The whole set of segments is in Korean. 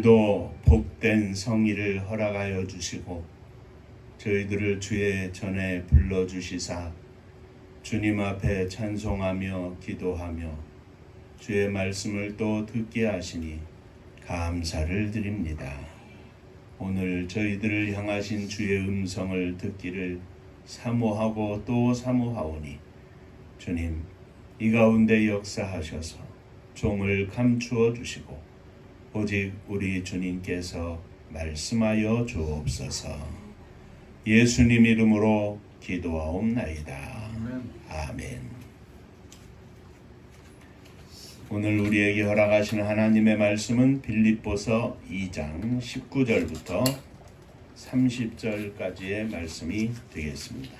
오늘도 복된 성의를 허락하여 주시고 저희들을 주의 전에 불러주시사 주님 앞에 찬송하며 기도하며 주의 말씀을 또 듣게 하시니 감사를 드립니다. 오늘 저희들을 향하신 주의 음성을 듣기를 사모하고 또 사모하오니 주님 이 가운데 역사하셔서 종을 감추어 주시고 오직 우리 주님께서 말씀하여 주옵소서. 예수님 이름으로 기도하옵나이다. 아멘. 오늘 우리에게 허락하신 하나님의 말씀은 빌립보서 2장 19절부터 30절까지의 말씀이 되겠습니다.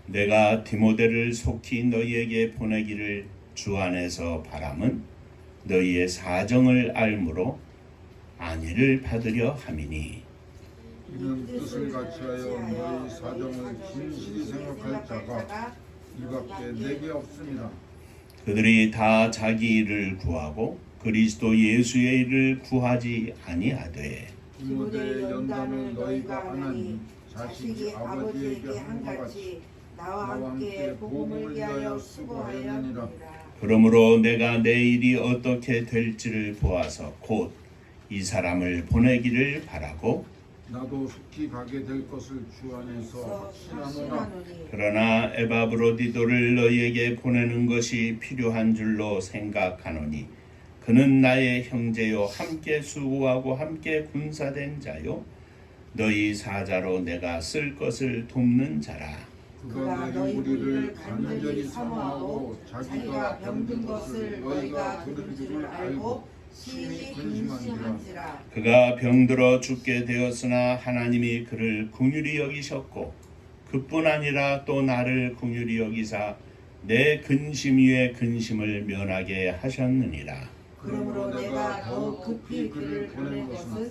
내가 디모데를 속히 너희에게 보내기를 주 안에서 바람은 너희의 사정을 알므로 안위를 받으려 함이니 이는 뜻을 같이하여 너희 사정을 진실히 생각할 자가 이밖에 내게 없습니다. 그들이 다 자기 일을 구하고 그리스도 예수의 일을 구하지 아니하되 디모데의 연단을 너희가 하나니 자식이 아버지에게 한같이 나와 함께 복음을 위하여 수고하여 하느니라. 그러므로 내가 내 일이 어떻게 될지를 보아서 곧 이 사람을 보내기를 바라고 나도 속히 가게 될 것을 주 안에서 확신하노라. 그러나 에바브로디도를 너희에게 보내는 것이 필요한 줄로 생각하노니 그는 나의 형제요 함께 수고하고 함께 군사된 자요 너희 사자로 내가 쓸 것을 돕는 자라. 그가 너희 우리를 간절히 사모하고 자기가 병든 것을 너희가 들은 줄을 알고 심히 근심한지라. 그가 병들어 죽게 되었으나 하나님이 그를 긍휼히 여기셨고 그뿐 아니라 또 나를 긍휼히 여기사 내 근심 위에 근심을 면하게 하셨느니라. 그러므로 내가 더욱 급히 그를 보낸 것은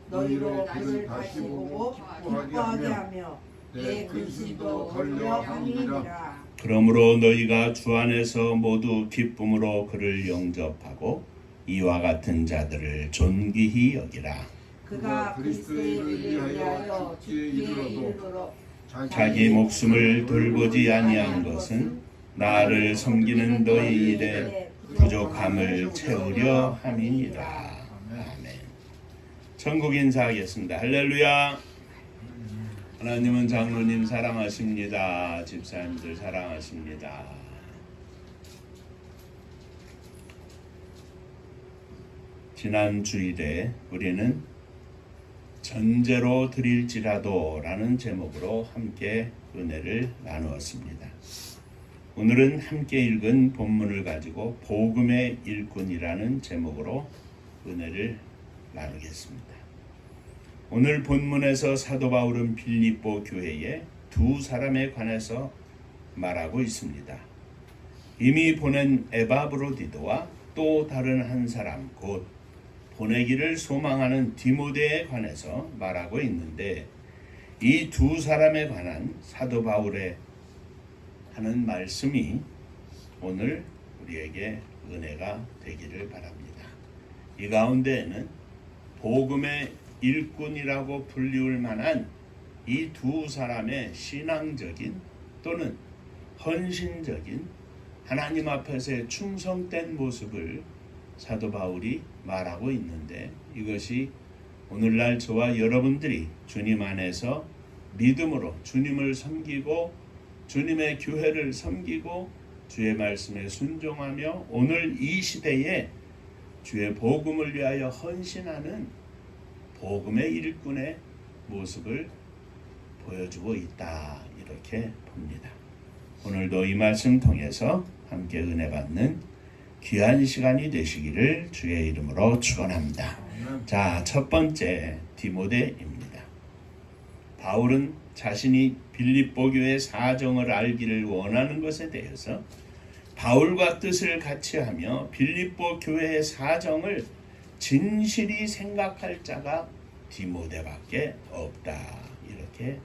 너희로 그를 다시 보고 기뻐하게 하며 내 근심도 걸려 함이니라. 그러므로 너희가 주 안에서 모두 기쁨으로 그를 영접하고 이와 같은 자들을 존귀히 여기라. 그가 그리스도의 일을 위하여 죽기에 이르러 자기 목숨을 돌보지 아니한 것은 나를 섬기는 너희 일에 부족함을 채우려 함이니라. 아멘. 천국 인사하겠습니다. 할렐루야. 하나님은 장로님 사랑하십니다. 집사님들 사랑하십니다. 지난 주일에 우리는 전제로 드릴지라도 라는 제목으로 함께 은혜를 나누었습니다. 오늘은 함께 읽은 본문을 가지고 복음의 일꾼이라는 제목으로 은혜를 나누겠습니다. 오늘 본문에서 사도 바울은 빌립보 교회에 두 사람에 관해서 말하고 있습니다. 이미 보낸 에바브로디도와 또 다른 한 사람 곧 보내기를 소망하는 디모데에 관해서 말하고 있는데 이 두 사람에 관한 사도 바울의 하는 말씀이 오늘 우리에게 은혜가 되기를 바랍니다. 이 가운데에는 복음의 일꾼이라고 불리울 만한 이 두 사람의 신앙적인 또는 헌신적인 하나님 앞에서의 충성된 모습을 사도 바울이 말하고 있는데 이것이 오늘날 저와 여러분들이 주님 안에서 믿음으로 주님을 섬기고 주님의 교회를 섬기고 주의 말씀에 순종하며 오늘 이 시대에 주의 복음을 위하여 헌신하는 복음의 일꾼의 모습을 보여주고 있다 이렇게 봅니다. 오늘도 이 말씀 통해서 함께 은혜 받는 귀한 시간이 되시기를 주의 이름으로 축원합니다. 자, 첫 번째 디모데입니다. 바울은 자신이 빌립보 교회 사정을 알기를 원하는 것에 대해서 바울과 뜻을 같이하며 빌립보 교회의 사정을 진실이 생각할 자가 디모데밖에 없다. 이렇게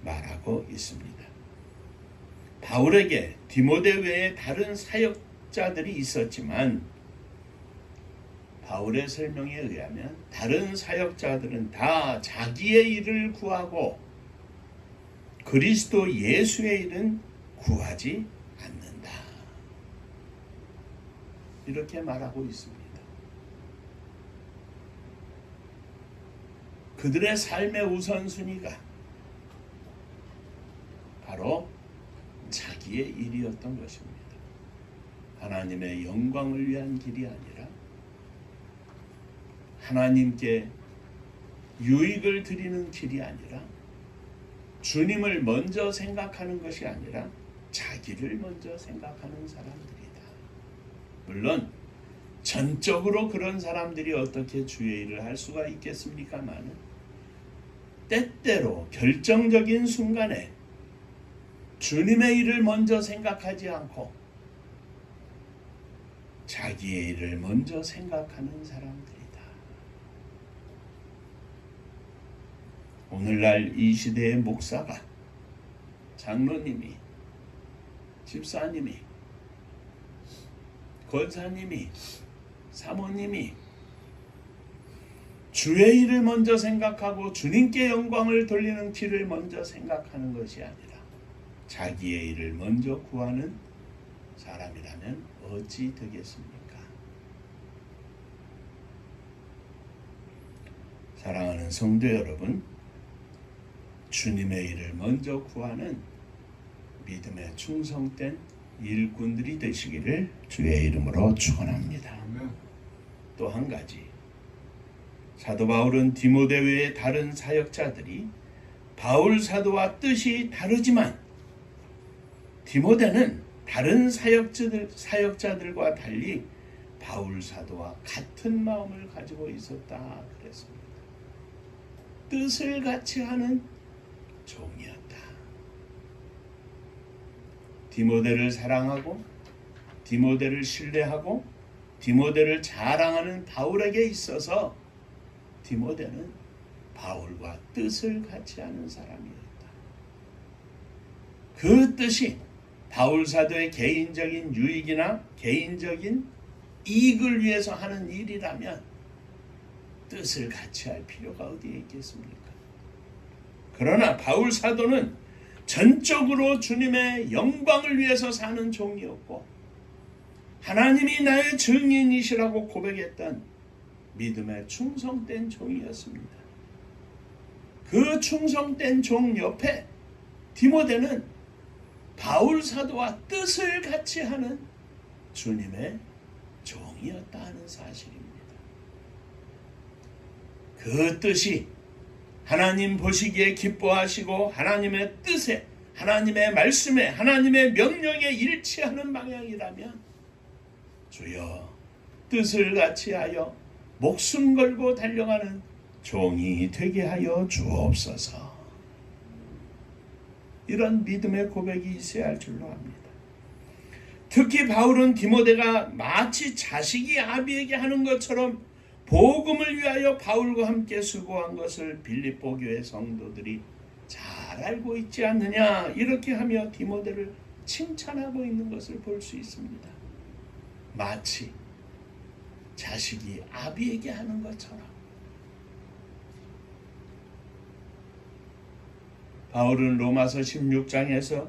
말하고 있습니다. 바울에게 디모데 외에 다른 사역자들이 있었지만 바울의 설명에 의하면 다른 사역자들은 다 자기의 일을 구하고 그리스도 예수의 일은 구하지 않는다. 이렇게 말하고 있습니다. 그들의 삶의 우선순위가 바로 자기의 일이었던 것입니다. 하나님의 영광을 위한 길이 아니라 하나님께 유익을 드리는 길이 아니라 주님을 먼저 생각하는 것이 아니라 자기를 먼저 생각하는 사람들이다. 물론 전적으로 그런 사람들이 어떻게 주의 일을 할 수가 있겠습니까마는 때때로 결정적인 순간에 주님의 일을 먼저 생각하지 않고 자기의 일을 먼저 생각하는 사람들이다. 오늘날 이 시대의 목사가, 장로님이, 집사님이, 권사님이, 사모님이 주의 일을 먼저 생각하고 주님께 영광을 돌리는 길을 먼저 생각하는 것이 아니라 자기의 일을 먼저 구하는 사람이라면 어찌 되겠습니까? 사랑하는 성도 여러분, 주님의 일을 먼저 구하는 믿음에 충성된 일꾼들이 되시기를 주의 이름으로 축원합니다. 또 한 가지, 사도 바울은 디모데 외의 다른 사역자들이 바울 사도와 뜻이 다르지만 디모데는 다른 사역자들과 달리 바울 사도와 같은 마음을 가지고 있었다 그랬습니다. 뜻을 같이 하는 종이었다. 디모데를 사랑하고 디모데를 신뢰하고 디모데를 자랑하는 바울에게 있어서 디모데는 바울과 뜻을 같이 하는 사람이었다. 그 뜻이 바울 사도의 개인적인 유익이나 개인적인 이익을 위해서 하는 일이라면 뜻을 같이 할 필요가 어디에 있겠습니까? 그러나 바울 사도는 전적으로 주님의 영광을 위해서 사는 종이었고 하나님이 나의 증인이시라고 고백했던 믿음에 충성된 종이었습니다. 그 충성된 종 옆에 디모데는 바울 사도와 뜻을 같이 하는 주님의 종이었다 하는 사실입니다. 그 뜻이 하나님 보시기에 기뻐하시고 하나님의 뜻에, 하나님의 말씀에, 하나님의 명령에 일치하는 방향이라면 주여 뜻을 같이 하여 목숨 걸고 달려가는 종이 되게 하여 주옵소서. 이런 믿음의 고백이 있어야 할 줄로 압니다. 특히 바울은 디모데가 마치 자식이 아비에게 하는 것처럼 복음을 위하여 바울과 함께 수고한 것을 빌립보 교회 성도들이 잘 알고 있지 않느냐 이렇게 하며 디모데를 칭찬하고 있는 것을 볼 수 있습니다. 마치 자식이 아비에게 하는 것처럼. 바울은 로마서 16장에서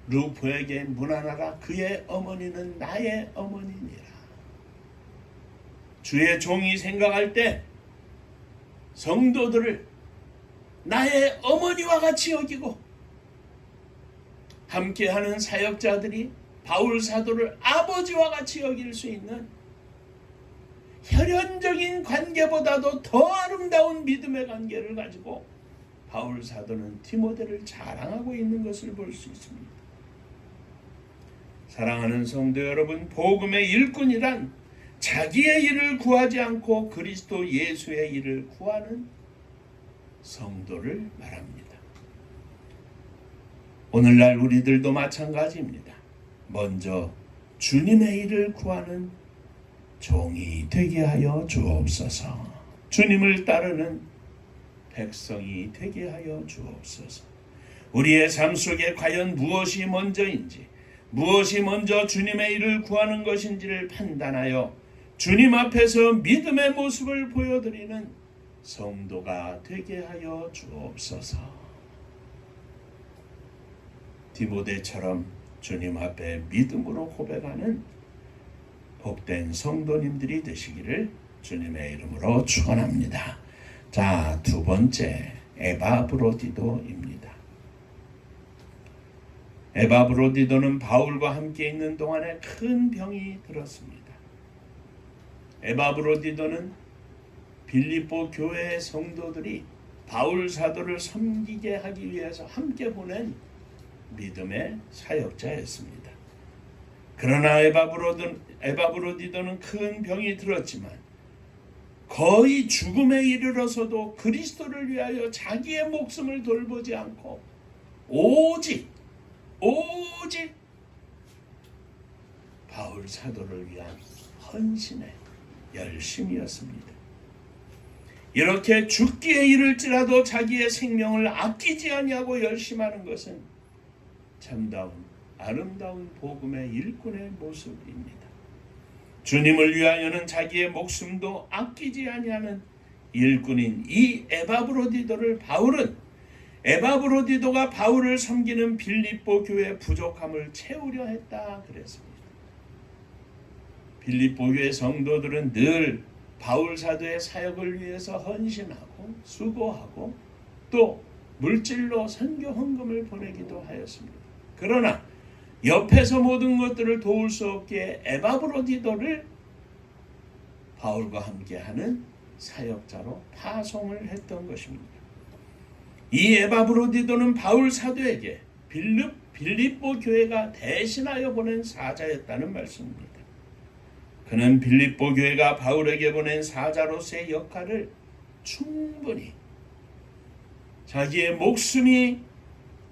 루포에게 문안하라, 그의 어머니는 나의 어머니니라. 주의 종이 생각할 때 성도들을 나의 어머니와 같이 여기고 함께하는 사역자들이 바울 사도를 아버지와 같이 여길 수 있는 혈연적인 관계보다도 더 아름다운 믿음의 관계를 가지고 바울 사도는 디모데를 자랑하고 있는 것을 볼 수 있습니다. 사랑하는 성도 여러분, 복음의 일꾼이란 자기의 일을 구하지 않고 그리스도 예수의 일을 구하는 성도를 말합니다. 오늘날 우리들도 마찬가지입니다. 먼저 주님의 일을 구하는 종이 되게 하여 주옵소서. 주님을 따르는 백성이 되게 하여 주옵소서. 우리의 삶 속에 과연 무엇이 먼저인지, 무엇이 먼저 주님의 일을 구하는 것인지를 판단하여 주님 앞에서 믿음의 모습을 보여드리는 성도가 되게 하여 주옵소서. 디모데처럼 주님 앞에 믿음으로 고백하는 복된 성도님들이 되시기를 주님의 이름으로 축원합니다. 자, 두 번째 에바브로디도입니다. 에바브로디도는 바울과 함께 있는 동안에 큰 병이 들었습니다. 에바브로디도는 빌립보 교회의 성도들이 바울 사도를 섬기게 하기 위해서 함께 보낸 믿음의 사역자였습니다. 그러나 에바브로디도는 큰 병이 들었지만 거의 죽음에 이르러서도 그리스도를 위하여 자기의 목숨을 돌보지 않고 오직 바울 사도를 위한 헌신의 열심이었습니다. 이렇게 죽기에 이를지라도 자기의 생명을 아끼지 아니하고 열심하는 것은 참다운 아름다운 복음의 일꾼의 모습입니다. 주님을 위하여는 자기의 목숨도 아끼지 아니하는 일꾼인 이 에바브로디도를 에바브로디도가 바울을 섬기는 빌립보 교회의 부족함을 채우려 했다 그랬습니다. 빌립보 교회 성도들은 늘 바울 사도의 사역을 위해서 헌신하고 수고하고 또 물질로 선교 헌금을 보내기도 하였습니다. 그러나 옆에서 모든 것들을 도울 수 없기에 에바브로디도를 바울과 함께하는 사역자로 파송을 했던 것입니다. 이 에바브로디도는 바울 사도에게 빌립보 교회가 대신하여 보낸 사자였다는 말씀입니다. 그는 빌립보 교회가 바울에게 보낸 사자로서의 역할을 충분히 자기의 목숨이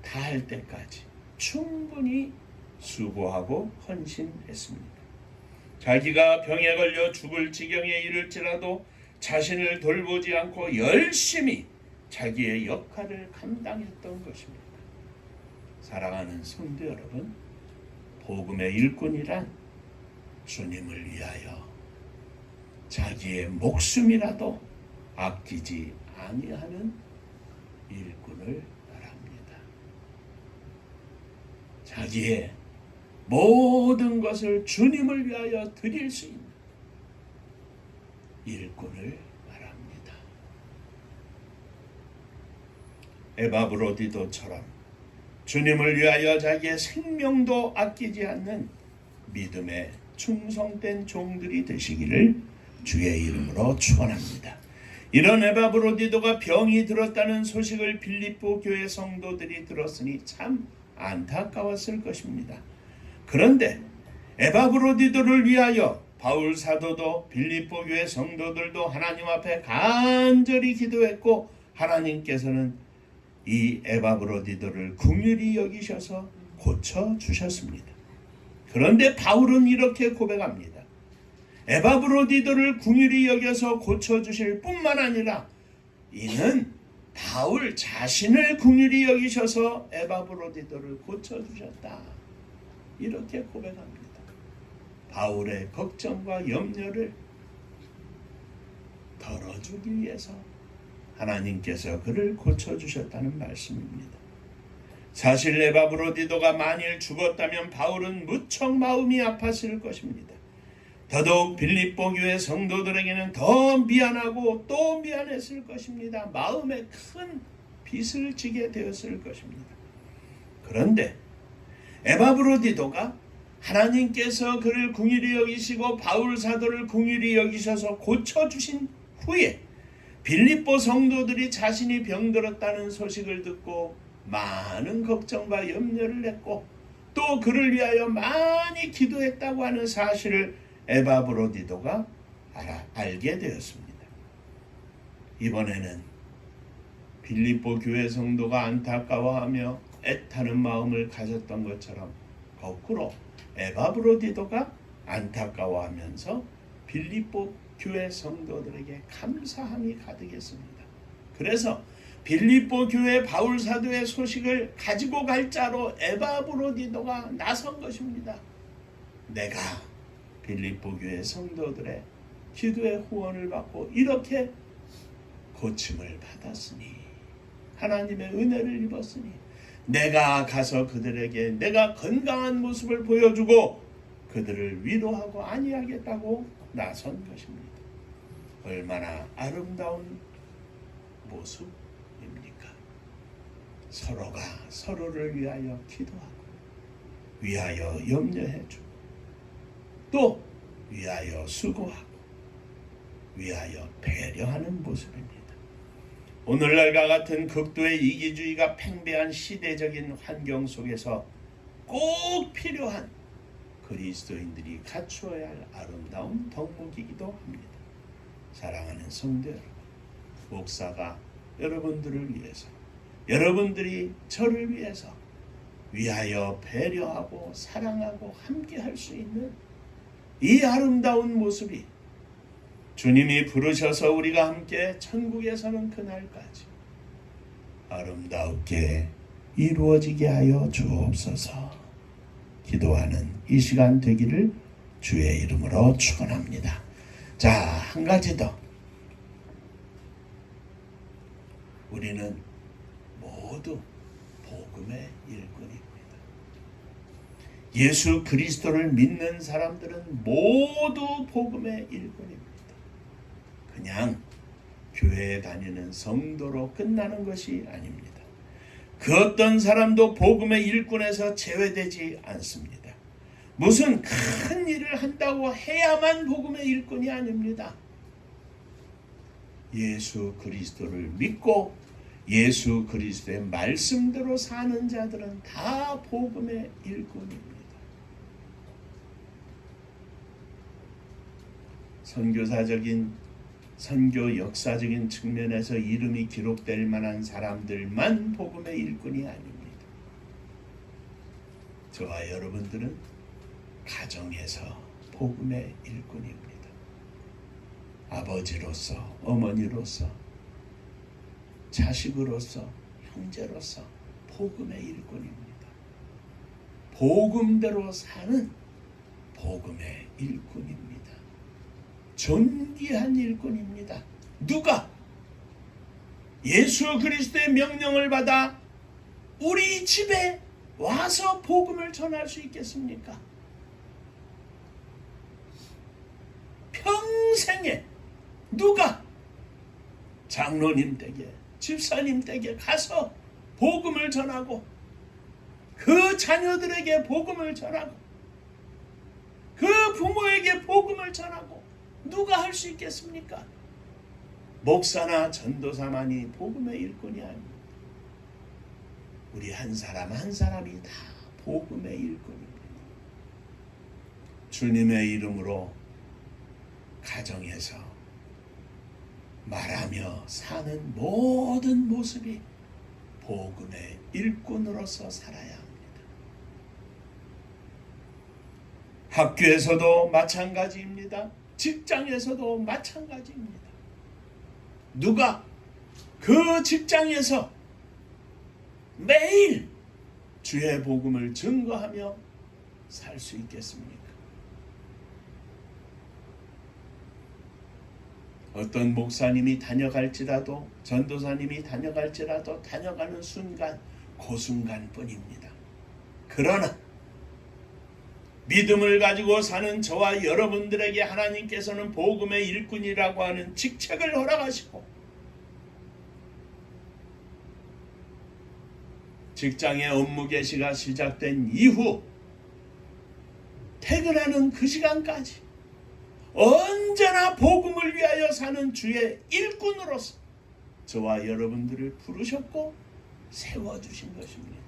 다할 때까지 충분히 수고하고 헌신했습니다. 자기가 병에 걸려 죽을 지경에 이를지라도 자신을 돌보지 않고 열심히 자기의 역할을 감당했던 것입니다. 사랑하는 성도 여러분, 복음의 일꾼이란 주님을 위하여 자기의 목숨이라도 아끼지 아니하는 일꾼을 말합니다. 자기의 모든 것을 주님을 위하여 드릴 수 있는 일꾼을 말합니다. 에바브로디도처럼 주님을 위하여 자기의 생명도 아끼지 않는 믿음의 충성된 종들이 되시기를 주의 이름으로 축원합니다. 이런 에바브로디도가 병이 들었다는 소식을 빌립보 교회 성도들이 들었으니 참 안타까웠을 것입니다. 그런데 에바브로디도를 위하여 바울 사도도 빌립보 교회 성도들도 하나님 앞에 간절히 기도했고 하나님께서는 이 에바브로디도를 긍휼히 여기셔서 고쳐주셨습니다. 그런데 바울은 이렇게 고백합니다. 에바브로디도를 긍휼히 여겨서 고쳐주실 뿐만 아니라 이는 바울 자신을 긍휼히 여기셔서 에바브로디도를 고쳐주셨다. 이렇게 고백합니다. 바울의 걱정과 염려를 덜어주기 위해서 하나님께서 그를 고쳐주셨다는 말씀입니다. 사실 에바브로디도가 만일 죽었다면 바울은 무척 마음이 아팠을 것입니다. 더더욱 빌립보 교회 성도들에게는 더 미안하고 또 미안했을 것입니다. 마음에 큰 빚을 지게 되었을 것입니다. 그런데 에바브로디도가 하나님께서 그를 긍휼히 여기시고 바울 사도를 긍휼히 여기셔서 고쳐주신 후에 빌립보 성도들이 자신이 병들었다는 소식을 듣고 많은 걱정과 염려를 했고 또 그를 위하여 많이 기도했다고 하는 사실을 에바브로디도가 알게 되었습니다. 이번에는 빌립보 교회 성도가 안타까워하며 애타는 마음을 가졌던 것처럼 거꾸로 에바브로디도가 안타까워하면서 빌립보 교회 성도들에게 감사함이 가득했습니다. 그래서 빌립보 교회 바울 사도의 소식을 가지고 갈 자로 에바브로디도가 나선 것입니다. 내가 빌립보 교회 성도들의 기도의 후원을 받고 이렇게 고침을 받았으니, 하나님의 은혜를 입었으니 내가 가서 그들에게 내가 건강한 모습을 보여주고 그들을 위로하고 안위하겠다고 나선 것입니다. 얼마나 아름다운 모습입니까? 서로가 서로를 위하여 기도하고 위하여 염려해주고 또 위하여 수고하고 위하여 배려하는 모습입니다. 오늘날과 같은 극도의 이기주의가 팽배한 시대적인 환경 속에서 꼭 필요한 그리스도인들이 갖추어야 할 아름다운 덕목이기도 합니다. 사랑하는 성도 여러분, 목사가 여러분들을 위해서, 여러분들이 저를 위해서 위하여 배려하고 사랑하고 함께 할 수 있는 이 아름다운 모습이 주님이 부르셔서 우리가 함께 천국에 서는 그날까지 아름답게 이루어지게 하여 주옵소서. 기도하는 이 시간 되기를 주의 이름으로 축원합니다. 자, 한 가지 더. 우리는 모두 복음의 일꾼입니다. 예수 그리스도를 믿는 사람들은 모두 복음의 일꾼입니다. 그냥 교회에 다니는 성도로 끝나는 것이 아닙니다. 그 어떤 사람도 복음의 일꾼에서 제외되지 않습니다. 무슨 큰 일을 한다고 해야만 복음의 일꾼이 아닙니다. 예수 그리스도를 믿고 예수 그리스도의 말씀대로 사는 자들은 다 복음의 일꾼입니다. 선교 역사적인 측면에서 이름이 기록될 만한 사람들만 복음의 일꾼이 아닙니다. 저와 여러분들은 가정에서 복음의 일꾼입니다. 아버지로서, 어머니로서, 자식으로서, 형제로서 복음의 일꾼입니다. 복음대로 사는 복음의 일꾼입니다. 존귀한 일꾼입니다. 누가 예수 그리스도의 명령을 받아 우리 집에 와서 복음을 전할 수 있겠습니까? 평생에 누가 장로님 댁에, 집사님 댁에 가서 복음을 전하고 그 자녀들에게 복음을 전하고 그 부모에게 복음을 전하고 누가 할 수 있겠습니까? 목사나 전도사만이 복음의 일꾼이 아닙니다. 우리 한 사람 한 사람이 다 복음의 일꾼입니다. 주님의 이름으로 가정에서 말하며 사는 모든 모습이 복음의 일꾼으로서 살아야 합니다. 학교에서도 마찬가지입니다. 직장에서도 마찬가지입니다. 누가 그 직장에서 매일 주의 복음을 증거하며 살 수 있겠습니까? 어떤 목사님이 다녀갈지라도, 전도사님이 다녀갈지라도 다녀가는 순간, 그 순간뿐입니다. 그러나 믿음을 가지고 사는 저와 여러분들에게 하나님께서는 복음의 일꾼이라고 하는 직책을 허락하시고 직장의 업무 개시가 시작된 이후 퇴근하는 그 시간까지 언제나 복음을 위하여 사는 주의 일꾼으로서 저와 여러분들을 부르셨고 세워주신 것입니다.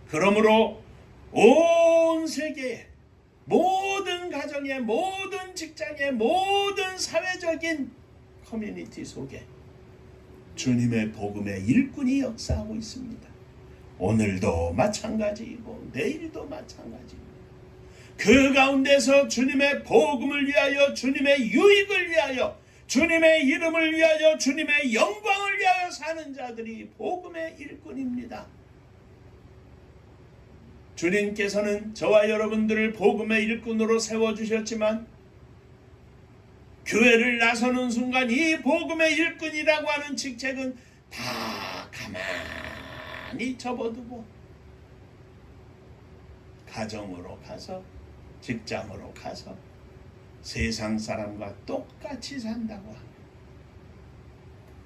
그러므로 온 세계의 모든 가정의 모든 직장의 모든 사회적인 커뮤니티 속에 주님의 복음의 일꾼이 역사하고 있습니다. 오늘도 마찬가지이고 내일도 마찬가지입니다. 그 가운데서 주님의 복음을 위하여, 주님의 유익을 위하여, 주님의 이름을 위하여, 주님의 영광을 위하여 사는 자들이 복음의 일꾼입니다. 주님께서는 저와 여러분들을 복음의 일꾼으로 세워주셨지만 교회를 나서는 순간 이 복음의 일꾼이라고 하는 직책은 다 가만히 접어두고 가정으로 가서, 직장으로 가서 세상 사람과 똑같이 산다고 합니다.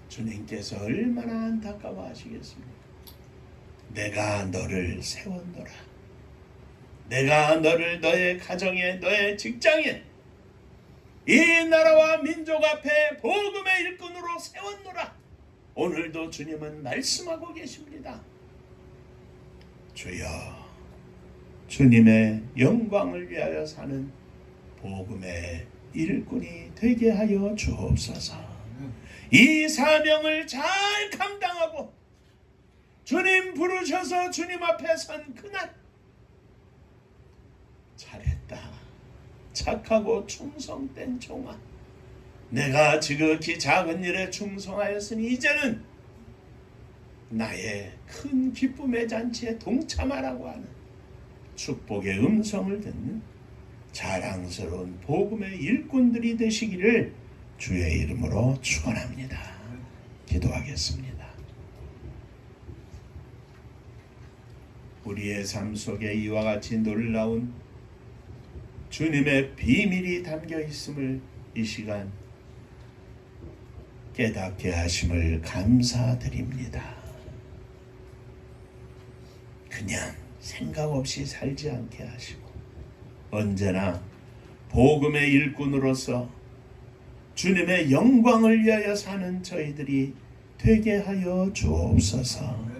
주님께서 얼마나 안타까워 하시겠습니까? 내가 너를 세웠노라. 내가 너를 너의 가정에, 너의 직장에, 이 나라와 민족 앞에 복음의 일꾼으로 세웠노라. 오늘도 주님은 말씀하고 계십니다. 주여, 주님의 영광을 위하여 사는 복음의 일꾼이 되게 하여 주옵소서. 이 사명을 잘 감당하고 주님 부르셔서 주님 앞에 선 그날, 잘했다, 착하고 충성된 종아, 내가 지극히 작은 일에 충성하였으니 이제는 나의 큰 기쁨의 잔치에 동참하라고 하는 축복의 음성을 듣는 자랑스러운 복음의 일꾼들이 되시기를 주의 이름으로 축원합니다. 기도하겠습니다. 우리의 삶 속에 이와 같이 놀라운 주님의 비밀이 담겨 있음을 이 시간 깨닫게 하심을 감사드립니다. 그냥 생각 없이 살지 않게 하시고 언제나 복음의 일꾼으로서 주님의 영광을 위하여 사는 저희들이 되게 하여 주옵소서.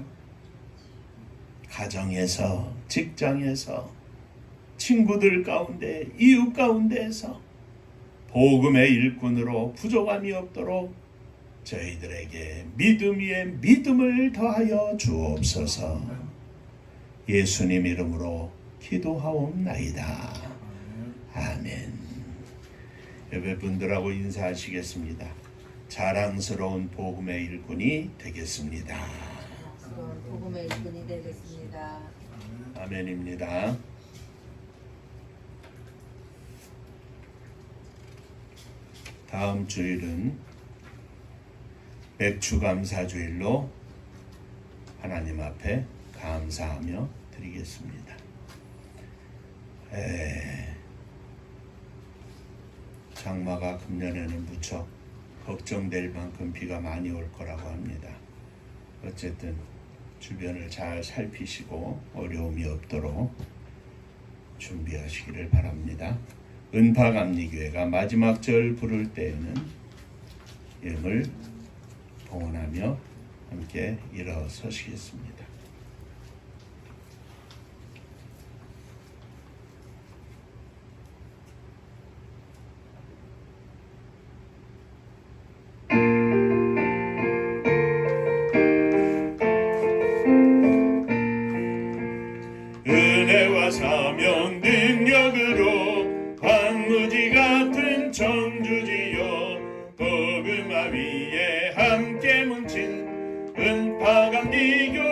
가정에서, 직장에서, 친구들 가운데, 이웃 가운데에서 복음의 일꾼으로 부족함이 없도록 저희들에게 믿음 위에 믿음을 더하여 주옵소서. 예수님 이름으로 기도하옵나이다. 아멘. 예배분들하고 인사하시겠습니다. 자랑스러운 복음의 일꾼이 되겠습니다. 복음의 일꾼이 되겠습니다. 아멘입니다. 다음 주일은 백추감사주일로 하나님 앞에 감사하며 드리겠습니다. 장마가 금년에는 무척 걱정될 만큼 비가 많이 올 거라고 합니다. 어쨌든 주변을 잘 살피시고 어려움이 없도록 준비하시기를 바랍니다. 은파감리교회가 마지막 절 부를 때에는 이름을 봉헌하며 함께 일어서시겠습니다. 은혜와 사명 능력으로 황무지 같은 청주지요 복음화 위에 함께 뭉친 은파감리교회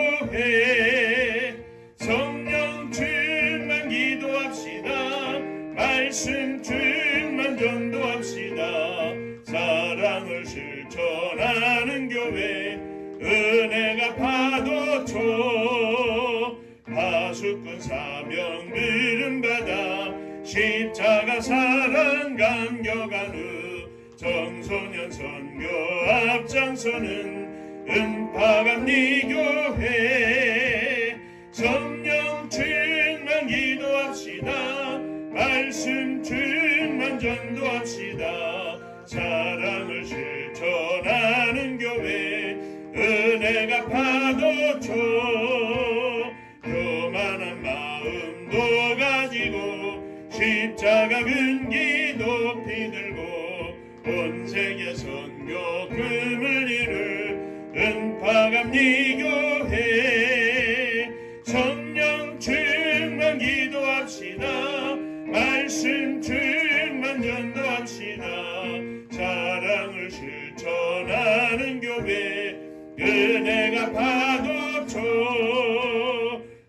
성령 충만 기도합시다. 말씀 충만 전도합시다. 사랑을 실천하는 교회 은혜가 파도초 파수꾼 사명 들음받아 십자가 사랑 감격한 후 청소년 선교 앞장서는 은파감리교회 성령 충만 기도합시다. 말씀 충만 전도합시다. 사랑을 실천하는 교회 은혜가 파도초 교만한 마음도 가지고 십자가 근기 높이 들고 온 세계 선교 금을 이룰 은파감리교회 성령 충만 기도합시다. 말씀 증만 전도합시다. 사랑을 실천하는 교회 은혜가 파도쳐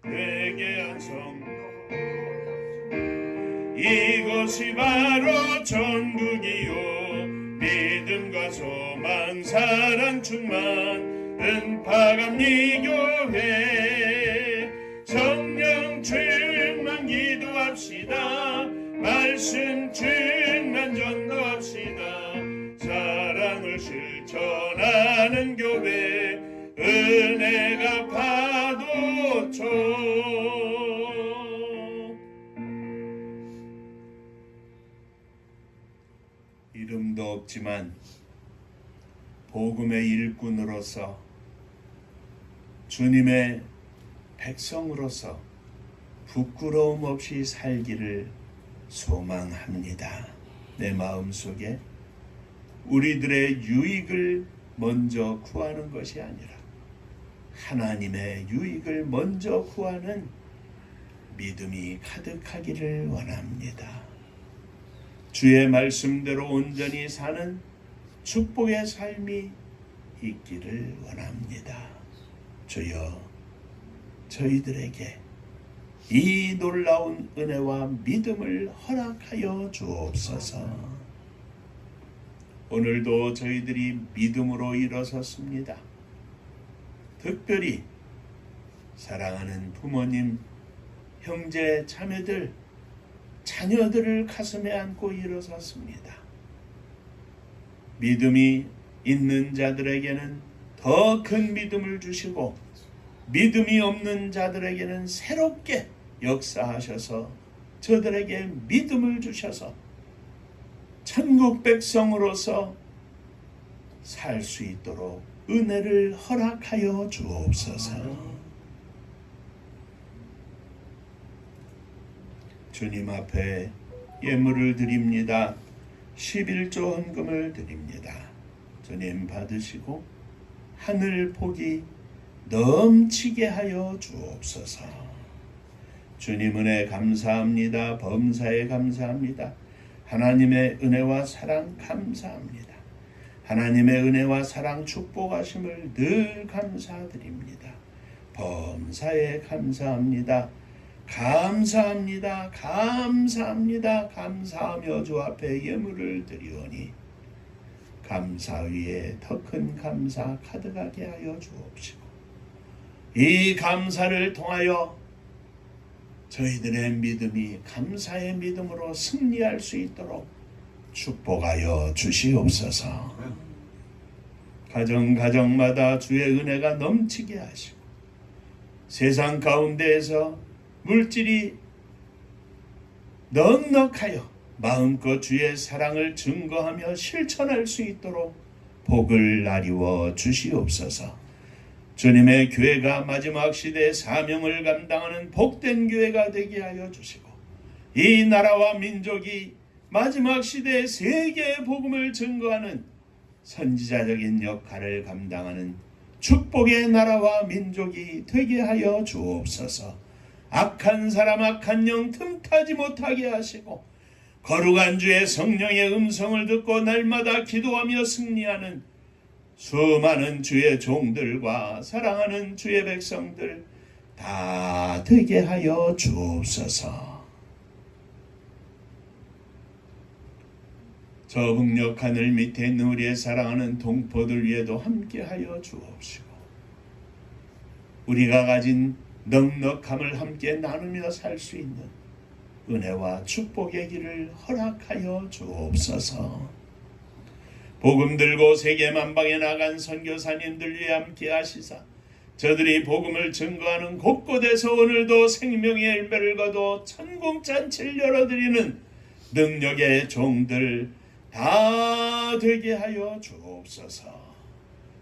회개한 성도 이것이 바로 천국이요 믿음과 소망 사랑 충만 은파감리 교회 성령 충만 기도합시다. 말씀 충만 전도합시다. 사랑을 실천하는 교회 은혜가 파도쳐 이름도 없지만 복음의 일꾼으로서 주님의 백성으로서 부끄러움 없이 살기를 소망합니다. 내 마음속에 우리들의 유익을 먼저 구하는 것이 아니라 하나님의 유익을 먼저 구하는 믿음이 가득하기를 원합니다. 주의 말씀대로 온전히 사는 축복의 삶이 있기를 원합니다. 주여, 저희들에게 이 놀라운 은혜와 믿음을 허락하여 주옵소서. 오늘도 저희들이 믿음으로 일어섰습니다. 특별히 사랑하는 부모님, 형제, 자매들, 자녀들을 가슴에 안고 일어섰습니다. 믿음이 있는 자들에게는 더 큰 믿음을 주시고 믿음이 없는 자들에게는 새롭게 역사하셔서 저들에게 믿음을 주셔서 천국 백성으로서 살 수 있도록 은혜를 허락하여 주옵소서. 주님 앞에 예물을 드립니다. 11조 헌금을 드립니다. 주님 받으시고 하늘 복이 넘치게 하여 주옵소서. 주님 은혜 감사합니다. 범사에 감사합니다. 하나님의 은혜와 사랑 감사합니다. 하나님의 은혜와 사랑 축복하심을 늘 감사드립니다. 범사에 감사합니다. 감사합니다. 감사합니다. 감사하며 주 앞에 예물을 드리오니 감사 위에 더 큰 감사 가득하게 하여 주옵시고 이 감사를 통하여 저희들의 믿음이 감사의 믿음으로 승리할 수 있도록 축복하여 주시옵소서. 가정마다 주의 은혜가 넘치게 하시고 세상 가운데에서 물질이 넉넉하여 마음껏 주의 사랑을 증거하며 실천할 수 있도록 복을 나리워 주시옵소서. 주님의 교회가 마지막 시대의 사명을 감당하는 복된 교회가 되게 하여 주시고 이 나라와 민족이 마지막 시대의 세계의 복음을 증거하는 선지자적인 역할을 감당하는 축복의 나라와 민족이 되게 하여 주옵소서. 악한 사람 악한 영 틈타지 못하게 하시고 거룩한 주의 성령의 음성을 듣고 날마다 기도하며 승리하는 수많은 주의 종들과 사랑하는 주의 백성들 다 되게 하여 주옵소서. 저 북녘 하늘 밑에 있는 우리의 사랑하는 동포들 위에도 함께 하여 주옵시고 우리가 가진 넉넉함을 함께 나누며 살 수 있는 은혜와 축복의 길을 허락하여 주옵소서. 복음 들고 세계 만방에 나간 선교사님들 위해 함께 하시사 저들이 복음을 증거하는 곳곳에서 오늘도 생명의 열매를 거둬 천국 잔치를 열어드리는 능력의 종들 다 되게 하여 주옵소서.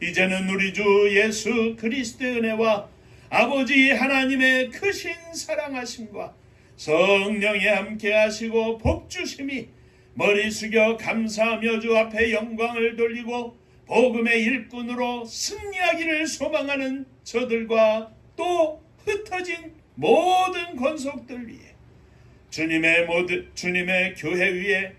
이제는 우리 주 예수 그리스도의 은혜와 아버지 하나님의 크신 사랑하심과 성령이 함께 하시고 복주심이 머리 숙여 감사하며 주 앞에 영광을 돌리고 복음의 일꾼으로 승리하기를 소망하는 저들과 또 흩어진 모든 권속들 위해 주님의 교회 위에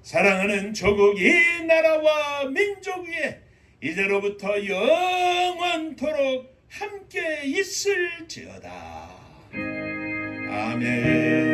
사랑하는 조국 이 나라와 민족 위에 이제로부터 영원토록 함께 있을지어다. 아멘.